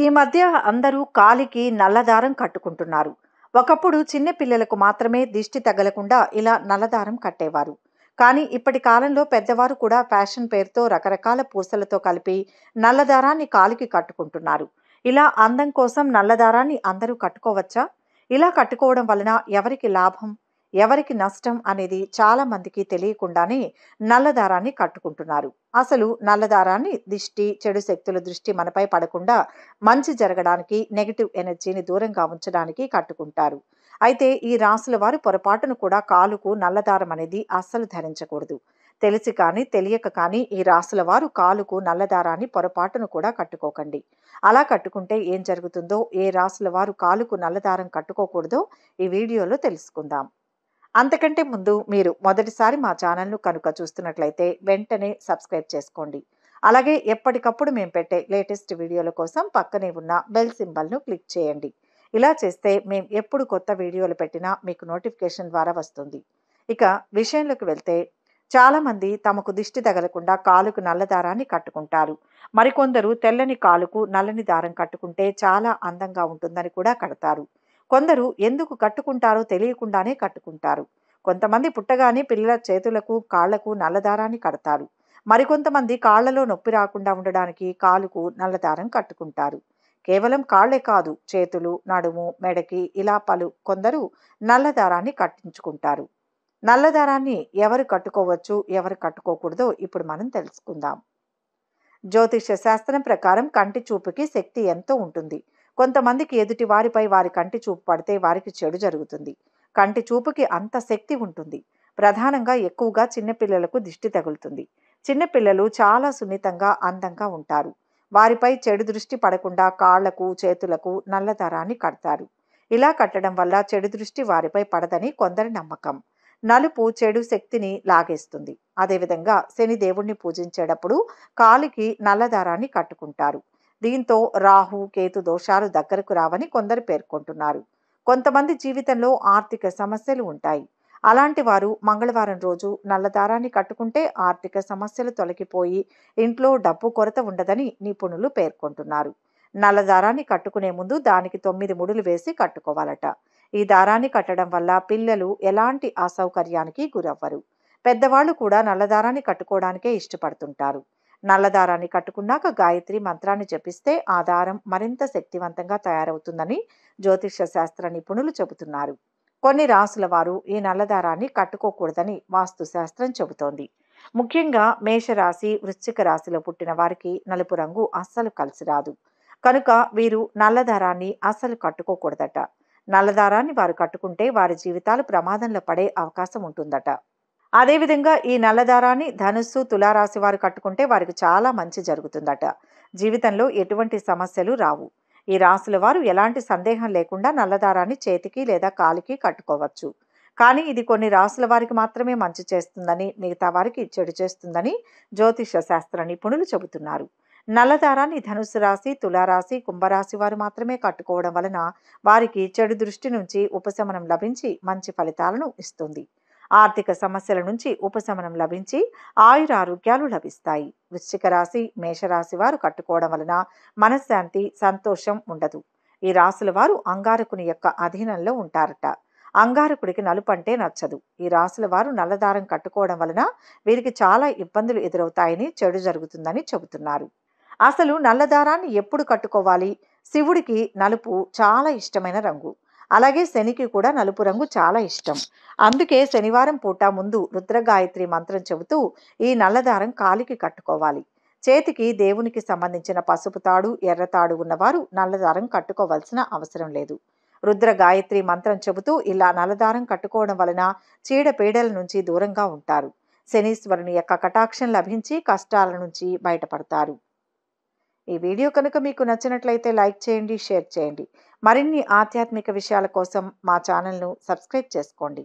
ఈ మధ్య అందరూ కాలికి నల్లదారం కట్టుకుంటున్నారు. ఒకప్పుడు చిన్న పిల్లలకు మాత్రమే దిష్టి తగలకుండా ఇలా నల్లదారం కట్టేవారు. కానీ ఇప్పటి కాలంలో పెద్దవారు కూడా ఫ్యాషన్ పేరుతో రకరకాల పూసలతో కలిపి నల్లదారాన్ని కాలికి కట్టుకుంటున్నారు. ఇలా అందం కోసం నల్లదారాన్ని అందరూ కట్టుకోవచ్చా? ఇలా కట్టుకోవడం వలన ఎవరికి లాభం, ఎవరికి నష్టం అనేది చాలా మందికి తెలియకుండానే నల్లదారాన్ని కట్టుకుంటున్నారు. అసలు నల్లదారాన్ని దిష్టి, చెడు శక్తుల దృష్టి మనపై పడకుండా మంచి జరగడానికి, నెగెటివ్ ఎనర్జీని దూరంగా ఉంచడానికి కట్టుకుంటారు. అయితే ఈ రాసుల వారు పొరపాటును కూడా కాలుకు నల్లదారం అనేది అస్సలు ధరించకూడదు. తెలిసి కానీ తెలియక కానీ ఈ రాసుల వారు కాలుకు నల్లదారాన్ని పొరపాటును కూడా కట్టుకోకండి. అలా కట్టుకుంటే ఏం జరుగుతుందో, ఏ రాసుల వారు కాలుకు నల్లదారం కట్టుకోకూడదో ఈ వీడియోలో తెలుసుకుందాం. అంతకంటే ముందు మీరు మొదటిసారి మా ఛానల్ను కనుక చూస్తున్నట్లయితే వెంటనే సబ్స్క్రైబ్ చేసుకోండి. అలాగే ఎప్పటికప్పుడు మేము పెట్టే లేటెస్ట్ వీడియోల కోసం పక్కనే ఉన్న బెల్ సింబల్ను క్లిక్ చేయండి. ఇలా చేస్తే మేము ఎప్పుడు కొత్త వీడియోలు పెట్టినా మీకు నోటిఫికేషన్ ద్వారా వస్తుంది. ఇక విషయంలోకి వెళ్తే, చాలామంది తమకు దిష్టి తగలకుండా కాలుకు నల్ల దారాన్ని కట్టుకుంటారు. మరికొందరు తెల్లని కాలుకు నల్లని దారం కట్టుకుంటే చాలా అందంగా ఉంటుందని కూడా కడతారు. కొందరు ఎందుకు కట్టుకుంటారో తెలియకుండానే కట్టుకుంటారు. కొంతమంది పుట్టగానే పిల్లల చేతులకు, కాళ్లకు నల్లదారాన్ని కడతారు. మరికొంతమంది కాళ్లలో నొప్పి రాకుండా ఉండడానికి కాలుకు నల్లదారం కట్టుకుంటారు. కేవలం కాళ్లే కాదు, చేతులు, నడుము, మెడకి ఇలా కొందరు నల్లదారాన్ని కట్టించుకుంటారు. నల్లదారాన్ని ఎవరు కట్టుకోవచ్చు, ఎవరు కట్టుకోకూడదో ఇప్పుడు మనం తెలుసుకుందాం. జ్యోతిష్య శాస్త్రం ప్రకారం కంటి చూపుకి శక్తి ఎంతో ఉంటుంది. కొంతమందికి ఎదుటి వారిపై వారి కంటి చూపు పడితే వారికి చెడు జరుగుతుంది. కంటి చూపుకి అంత శక్తి ఉంటుంది. ప్రధానంగా ఎక్కువగా చిన్నపిల్లలకు దిష్టి తగులుతుంది. చిన్నపిల్లలు చాలా సున్నితంగా, అందంగా ఉంటారు. వారిపై చెడు దృష్టి పడకుండా కాళ్లకు, చేతులకు నల్లదారాన్ని కడతారు. ఇలా కట్టడం వల్ల చెడు దృష్టి వారిపై పడదని కొందరి నమ్మకం. నలుపు చెడు శక్తిని లాగేస్తుంది. అదేవిధంగా శని దేవుణ్ణి పూజించేటప్పుడు కాలికి నల్లదారాన్ని కట్టుకుంటారు. దీంతో రాహు, కేతు దోషాలు దగ్గరకు రావని కొందరు పేర్కొంటున్నారు. కొంతమంది జీవితంలో ఆర్థిక సమస్యలు ఉంటాయి. అలాంటి వారు మంగళవారం రోజు నల్లదారాన్ని కట్టుకుంటే ఆర్థిక సమస్యలు తొలగిపోయి ఇంట్లో డబ్బు కొరత ఉండదని నిపుణులు పేర్కొంటున్నారు. నల్లదారాన్ని కట్టుకునే ముందు దానికి 9 ముడులు వేసి కట్టుకోవాలట. ఈ దారాన్ని కట్టడం వల్ల పిల్లలు ఎలాంటి అసౌకర్యానికి గురవ్వరు. పెద్దవాళ్ళు కూడా నల్లదారాన్ని కట్టుకోవడానికే ఇష్టపడుతుంటారు. నల్లదారాన్ని కట్టుకున్నాక గాయత్రి మంత్రాన్ని జపిస్తే ఆ దారం మరింత శక్తివంతంగా తయారవుతుందని జ్యోతిష శాస్త్ర నిపుణులు చెబుతున్నారు. కొన్ని రాసుల వారు ఈ నల్లదారాన్ని కట్టుకోకూడదని వాస్తు శాస్త్రం చెబుతోంది. ముఖ్యంగా మేషరాశి, వృశ్చిక రాశిలో పుట్టిన వారికి నలుపు రంగు అస్సలు కలిసి రాదు. కనుక వీరు నల్లదారాన్ని అస్సలు కట్టుకోకూడదట. నల్లదారాన్ని వారు కట్టుకుంటే వారి జీవితాలు ప్రమాదంలో పడే అవకాశం ఉంటుందట. అదేవిధంగా ఈ నల్లదారాన్ని ధనుస్సు, తులారాశి వారు కట్టుకుంటే వారికి చాలా మంచి జరుగుతుందట. జీవితంలో ఎటువంటి సమస్యలు రావు. ఈ రాశుల వారు ఎలాంటి సందేహం లేకుండా నల్లదారాన్ని చేతికి లేదా కాలికి కట్టుకోవచ్చు. కానీ ఇది కొన్ని రాశుల వారికి మాత్రమే మంచి చేస్తుందని, మిగతా వారికి చెడు చేస్తుందని జ్యోతిష శాస్త్ర నిపుణులు చెబుతున్నారు. నల్లదారాన్ని ధనుస్సు రాశి, తులారాశి, కుంభరాశి వారు మాత్రమే కట్టుకోవడం వలన వారికి చెడు దృష్టి నుంచి ఉపశమనం లభించి మంచి ఫలితాలను ఇస్తుంది. ఆర్థిక సమస్యల నుంచి ఉపశమనం లభించి ఆయురారోగ్యాలు లభిస్తాయి. వృశ్చిక రాశి, మేషరాశి వారు కట్టుకోవడం వలన మనశ్శాంతి, సంతోషం ఉండదు. ఈ రాశుల వారు అంగారకుని యొక్క అధీనంలో ఉంటారట. అంగారకుడికి నలుపు అంటే నచ్చదు. ఈ రాశుల వారు నల్లదారం కట్టుకోవడం వలన వీరికి చాలా ఇబ్బందులు ఎదురవుతాయని, చెడు జరుగుతుందని చెబుతున్నారు. అసలు నల్లదారాన్ని ఎప్పుడు కట్టుకోవాలి? శివుడికి నలుపు చాలా ఇష్టమైన రంగు. అలాగే శనికి కూడా నలుపు రంగు చాలా ఇష్టం. అందుకే శనివారం పూట ముందు రుద్రగాయత్రి మంత్రం చెబుతూ ఈ నల్లదారం కాలికి కట్టుకోవాలి. చేతికి దేవునికి సంబంధించిన పసుపు తాడు, ఎర్ర తాడు ఉన్నవారు నల్లదారం కట్టుకోవాల్సిన అవసరం లేదు. రుద్ర గాయత్రి మంత్రం చెబుతూ ఇలా నల్లదారం కట్టుకోవడం వలన చీడపీడల నుంచి దూరంగా ఉంటారు. శనీశ్వరుని యొక్క కటాక్షం లభించి కష్టాల నుంచి బయటపడతారు. ఈ వీడియో కనుక మీకు నచ్చినట్లయితే లైక్ చేయండి, షేర్ చేయండి. మరిన్ని ఆధ్యాత్మిక విషయాల కోసం మా ఛానల్ను సబ్స్క్రైబ్ చేసుకోండి.